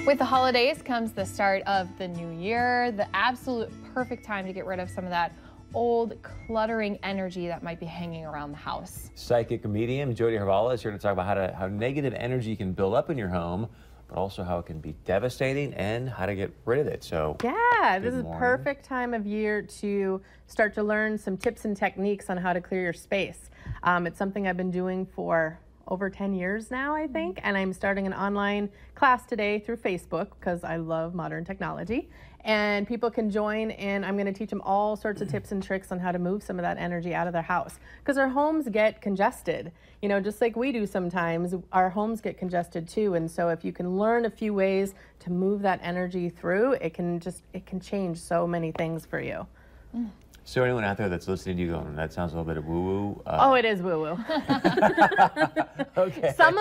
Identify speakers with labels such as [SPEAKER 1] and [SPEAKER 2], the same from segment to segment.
[SPEAKER 1] With the holidays comes the start of the new year, the absolute perfect time to get rid of some of that old cluttering energy that might be hanging around the house.
[SPEAKER 2] Psychic medium Jody Hervala is here to talk about how negative energy can build up in your home, but also how it can be devastating and how to get rid of it. So
[SPEAKER 3] yeah, this is a perfect time of year to start to learn some tips and techniques on how to clear your space. It's something I've been doing for over 10 years now, I think, and I'm starting an online class today through Facebook because I love modern technology, and people can join, and I'm going to teach them all sorts of tips and tricks on how to move some of that energy out of their house, because our homes get congested, you know, just like we do sometimes. Our homes get congested too, and so if you can learn a few ways to move that energy through, it can change so many things for you.
[SPEAKER 2] So anyone out there that's listening to you going, that sounds a little bit of woo-woo?
[SPEAKER 3] Oh, it is woo-woo.
[SPEAKER 2] Okay.
[SPEAKER 3] Some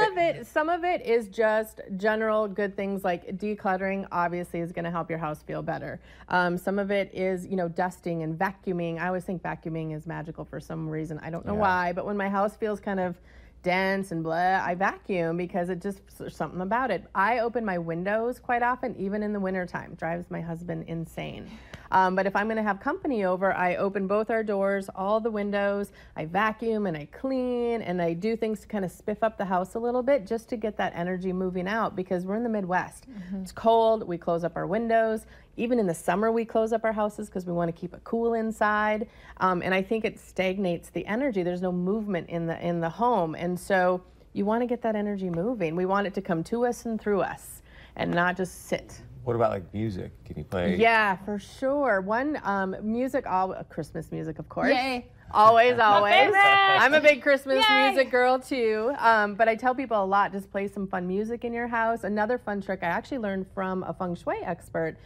[SPEAKER 3] of it is just general good things like decluttering, obviously, is going to help your house feel better. Some of it is, you know, dusting and vacuuming. I always think vacuuming is magical for some reason. I don't know why, but when my house feels kind of dense and blah, I vacuum because there's something about it. I open my windows quite often, even in the wintertime. Drives my husband insane. But if I'm going to have company over, I open both our doors, all the windows, I vacuum and I clean and I do things to kind of spiff up the house a little bit just to get that energy moving out, because we're in the Midwest. It's cold, we close up our windows. Even in the summer, we close up our houses because we want to keep it cool inside. And I think it stagnates the energy. There's no movement in the home. And so you want to get that energy moving. We want it to come to us and through us and not just sit.
[SPEAKER 2] What about like music? Can you play?
[SPEAKER 3] Yeah, for sure. One, music, Christmas music, of course.
[SPEAKER 1] Yay.
[SPEAKER 3] Always, always.
[SPEAKER 1] favorite.
[SPEAKER 3] I'm a big Christmas
[SPEAKER 1] Yay.
[SPEAKER 3] music girl too. But I tell people a lot, just play some fun music in your house. Another fun trick I actually learned from a feng shui expert.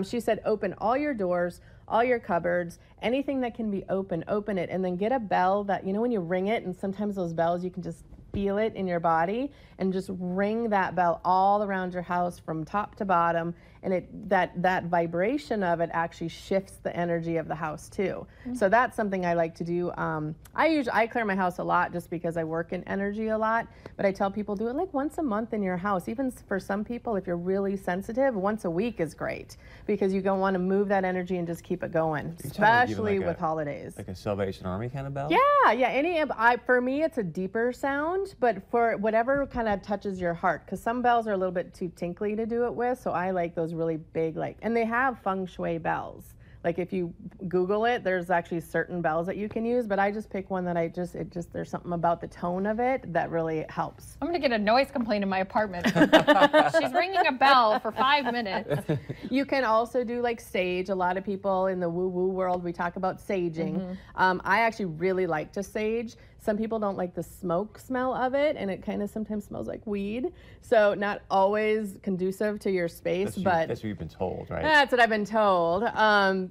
[SPEAKER 3] She said, open all your doors, all your cupboards, anything that can be open it, and then get a bell that, you know, when you ring it, and sometimes those bells, you can just feel it in your body, and just ring that bell all around your house from top to bottom, and that vibration of it actually shifts the energy of the house too. So that's something I like to do. I clear my house a lot just because I work in energy a lot, but I tell people do it like once a month in your house. Even for some people, if you're really sensitive, once a week is great, because you don't want to move that energy and just keep it going, especially with holidays.
[SPEAKER 2] Like a Salvation Army kind of bell?
[SPEAKER 3] Yeah. For me, it's a deeper sound, but for whatever kind of touches your heart, because some bells are a little bit too tinkly to do it with, so I like those really big, and they have feng shui bells. Like if you Google it, there's actually certain bells that you can use, but I just pick one that there's something about the tone of it that really helps.
[SPEAKER 1] I'm going to get a noise complaint in my apartment. She's ringing a bell for 5 minutes.
[SPEAKER 3] You can also do like sage. A lot of people in the woo-woo world, we talk about saging. I actually really like to sage. Some people don't like the smoke smell of it, and it kind of sometimes smells like weed. So not always conducive to your space, but
[SPEAKER 2] that's what you've been told, right?
[SPEAKER 3] That's what I've been told.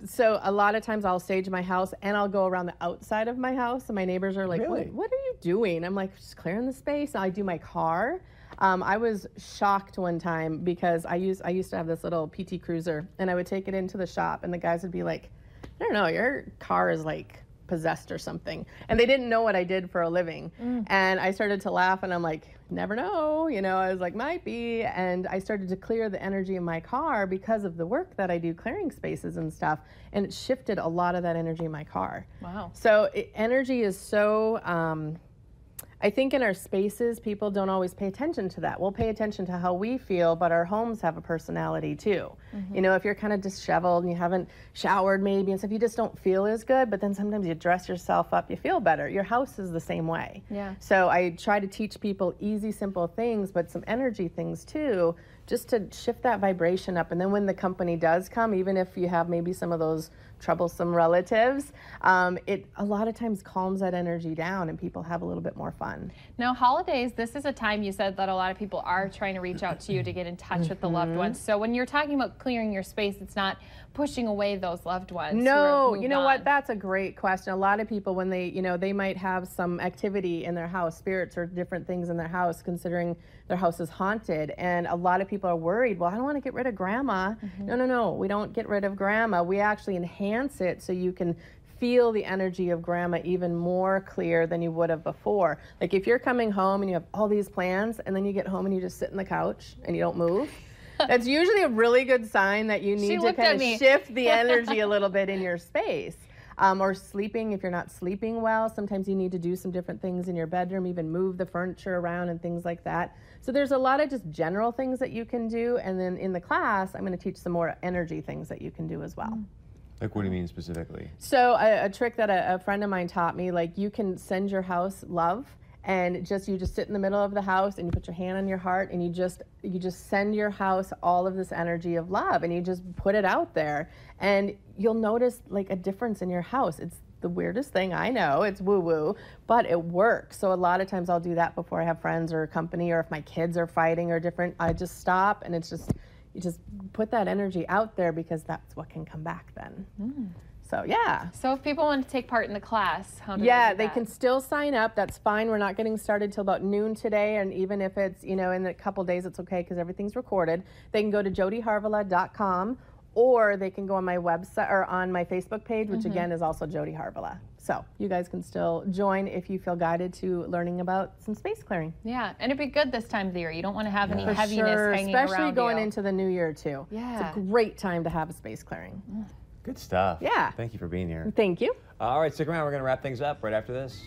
[SPEAKER 3] So a lot of times I'll sage my house, and I'll go around the outside of my house, and my neighbors are like,
[SPEAKER 2] Really?
[SPEAKER 3] what are you doing? I'm like, just clearing the space. I do my car. I was shocked one time because I used to have this little PT Cruiser, and I would take it into the shop, and the guys would be like, I don't know, your car is like possessed or something, and they didn't know what I did for a living. And I started to laugh, and I'm like, never know, you know. I was like, might be. And I started to clear the energy in my car because of the work that I do clearing spaces and stuff, and it shifted a lot of that energy in my car.
[SPEAKER 1] Wow.
[SPEAKER 3] So energy is so I think in our spaces, people don't always pay attention to that. We'll pay attention to how we feel, but our homes have a personality too. You know, if you're kind of disheveled and you haven't showered maybe and stuff, you just don't feel as good, but then sometimes you dress yourself up, you feel better. Your house is the same way.
[SPEAKER 1] Yeah.
[SPEAKER 3] So I try to teach people easy, simple things, but some energy things too, just to shift that vibration up. And then when the company does come, even if you have maybe some of those troublesome relatives, it a lot of times calms that energy down and people have a little bit more fun.
[SPEAKER 1] Now, holidays, this is a time you said that a lot of people are trying to reach out to you to get in touch with the loved ones. So when you're talking about clearing your space, it's not pushing away those loved ones.
[SPEAKER 3] No, you know what? That's a great question. A lot of people, when they, you know, they might have some activity in their house, spirits or different things in their house, considering their house is haunted. And a lot of people are worried, well, I don't want to get rid of grandma. No, we don't get rid of grandma. We actually enhance it so you can feel the energy of grandma even more clear than you would have before. Like if you're coming home and you have all these plans and then you get home and you just sit on the couch and you don't move, That's usually a really good sign that you need to kind of shift the energy a little bit in your space. Or sleeping, if you're not sleeping well, sometimes you need to do some different things in your bedroom, even move the furniture around and things like that. So there's a lot of just general things that you can do, and then in the class, I'm going to teach some more energy things that you can do as well.
[SPEAKER 2] Like, what do you mean specifically?
[SPEAKER 3] So a trick that a friend of mine taught me, like you can send your house love, and you just sit in the middle of the house and you put your hand on your heart and you just send your house all of this energy of love, and you just put it out there, and you'll notice like a difference in your house. It's the weirdest thing, I know, it's woo-woo, but it works. So a lot of times I'll do that before I have friends or company, or if my kids are fighting or different, I just stop, and it's just, you just put that energy out there, because that's what can come back then. So yeah.
[SPEAKER 1] So if people want to take part in the class, how do
[SPEAKER 3] they can still sign up. That's fine. We're not getting started till about noon today, and even if it's, in a couple days, it's okay because everything's recorded. They can go to jodyharvala.com, or they can go on my website or on my Facebook page, which again is also Jody Harvala. So you guys can still join if you feel guided to learning about some space clearing.
[SPEAKER 1] Yeah, and it'd be good this time of the year. You don't want to have any heaviness hanging
[SPEAKER 3] especially
[SPEAKER 1] around
[SPEAKER 3] going
[SPEAKER 1] you.
[SPEAKER 3] into the new year too.
[SPEAKER 1] Yeah.
[SPEAKER 3] It's a great time to have a space clearing.
[SPEAKER 2] Good stuff.
[SPEAKER 3] Yeah.
[SPEAKER 2] Thank you for being here.
[SPEAKER 3] Thank you.
[SPEAKER 2] All right, stick around. We're going to wrap things up right after this.